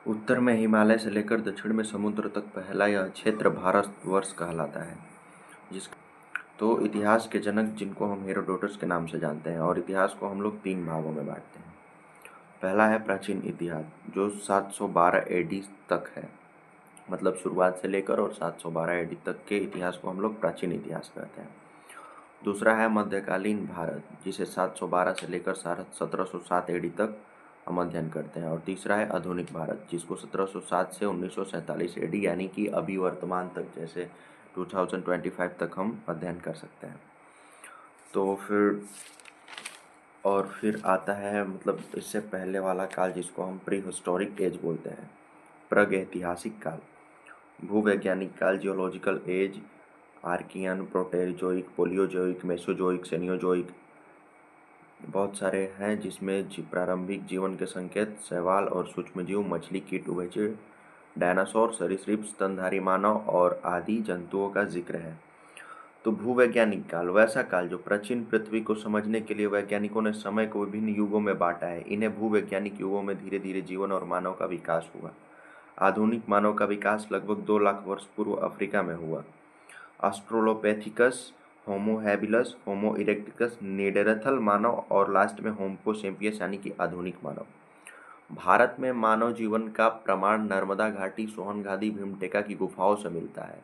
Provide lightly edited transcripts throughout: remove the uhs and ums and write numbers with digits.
उत्तर में हिमालय से लेकर दक्षिण में समुद्र तक फैला यह क्षेत्र भारतवर्ष कहलाता है। जिस तो इतिहास के जनक जिनको हम हेरोडोटस के नाम से जानते हैं, और इतिहास को हम लोग 3 भागों में बांटते हैं। पहला है प्राचीन इतिहास, जो 712 एडी तक है, मतलब शुरुआत से लेकर और 712 एडी तक के इतिहास को हम लोग प्राचीन इतिहास कहते हैं। दूसरा है मध्यकालीन भारत, जिसे 712 से लेकर 1707 एडी तक हम अध्ययन करते हैं। और तीसरा है आधुनिक भारत, जिसको 1707 से 1947 एडी यानी कि अभी वर्तमान तक, जैसे 2025 तक हम अध्ययन कर सकते हैं। तो फिर आता है मतलब इससे पहले वाला काल, जिसको हम प्री हिस्टोरिक एज बोलते हैं, प्रागैतिहासिक काल, भूवैज्ञानिक काल, geological age, Archean, Proterozoic, Paleozoic, Mesozoic, Cenozoic, बहुत सारे हैं, जिसमें प्रारंभिक जीवन के संकेत, शैवाल और सूक्ष्मजीव, मछली, कीट, उभयचर, डायनासोर, सरीसृप, स्तनधारी मानव और आदि जंतुओं का जिक्र है। तो भूवैज्ञानिक काल, वैसा काल जो प्राचीन पृथ्वी को समझने के लिए वैज्ञानिकों ने समय को विभिन्न युगों में बांटा है। इन्हें भूवैज्ञानिक युगों में धीरे धीरे जीवन और मानव का विकास हुआ। आधुनिक मानव का विकास लगभग 2 लाख वर्ष पूर्व अफ्रीका में हुआ। ऑस्ट्रोलोपैथिकस, होमो हैबिलस, होमो इरेक्टस, निएंडरथल मानव और लास्ट में होमो सेपियंस यानी कि आधुनिक मानव। भारत में मानव जीवन का प्रमाण नर्मदा घाटी, सोहन घाटी, भीमटेका की गुफाओं से मिलता है।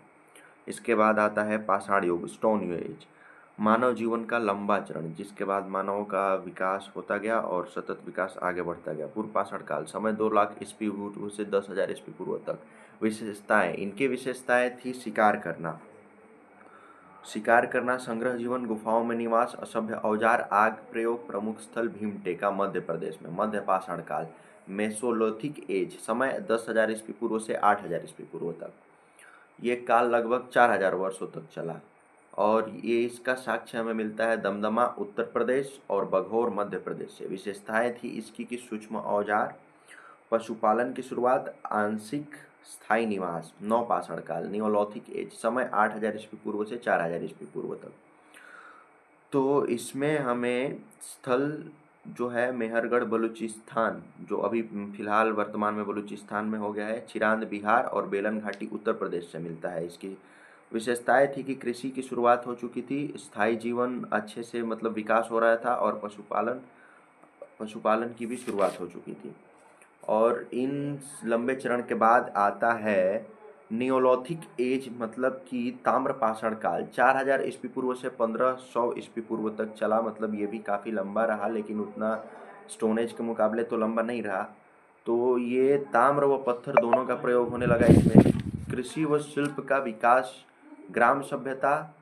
इसके बाद आता है पाषाण युग, स्टोन एज, मानव जीवन का लंबा चरण, जिसके बाद मानव का विकास होता गया और सतत विकास आगे बढ़ता गया। पूर्व पाषाण काल, समय 2 लाख ईस्वी पूर्व से 10,000 ईस्वी पूर्व तक। विशेषताएं, इनकी विशेषताएं थी शिकार करना, संग्रह जीवन, गुफाओं में निवास, असभ्य औजार, आग प्रयोग, प्रमुख स्थल भीमटेका मध्य प्रदेश में, मध्य पाषाण काल, मेसोलिथिक एज, समय 10,000 ईस्वी पूर्व से 8,000 ईस्वी पूर्व तक। ये काल लगभग 4,000 वर्षों तक चला, और ये इसका साक्ष्य हमें मिलता है दमदमा उत्तर प्रदेश और बघौर मध्य प्रदेश से। विशेषताएं थी इसकी कि सूक्ष्म औजार, पशुपालन की शुरुआत, आंशिक स्थायी निवास, नवपाषाण काल, नियोलिथिक एज, समय 8,000 ईस्वी पूर्व से 4,000 ईस्वी पूर्व तक। तो इसमें हमें स्थल जो है मेहरगढ़ बलूचिस्तान, जो अभी फिलहाल वर्तमान में बलूचिस्तान में हो गया है, चिरांद बिहार और बेलन घाटी उत्तर प्रदेश से मिलता है। इसकी विशेषताएं थी कि कृषि की शुरुआत हो चुकी थी, स्थायी जीवन अच्छे से मतलब विकास हो रहा था, और पशुपालन की भी शुरुआत हो चुकी थी। और इन लंबे चरण के बाद आता है नियोलिथिक एज, मतलब कि ताम्रपाषाण काल, 4,000 ईस्वी पूर्व से 1,500 ईस्वी पूर्व तक चला। मतलब ये भी काफ़ी लंबा रहा, लेकिन उतना स्टोन एज के मुकाबले तो लंबा नहीं रहा। तो ये ताम्र व पत्थर दोनों का प्रयोग होने लगा इसमें। कृषि व शिल्प का विकास, ग्राम सभ्यता,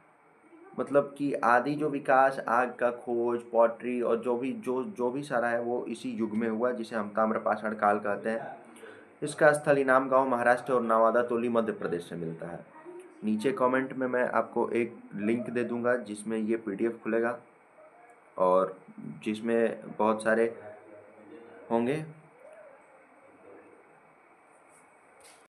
मतलब कि आदि जो विकास, आग का खोज, पॉटरी और जो भी सारा है वो इसी युग में हुआ, जिसे हम ताम्रपाषाण काल कहते हैं। इसका स्थल इनाम गांव महाराष्ट्र और नवादा तोली मध्य प्रदेश से मिलता है। नीचे कमेंट में मैं आपको एक लिंक दे दूंगा, जिसमें ये PDF खुलेगा और जिसमें बहुत सारे होंगे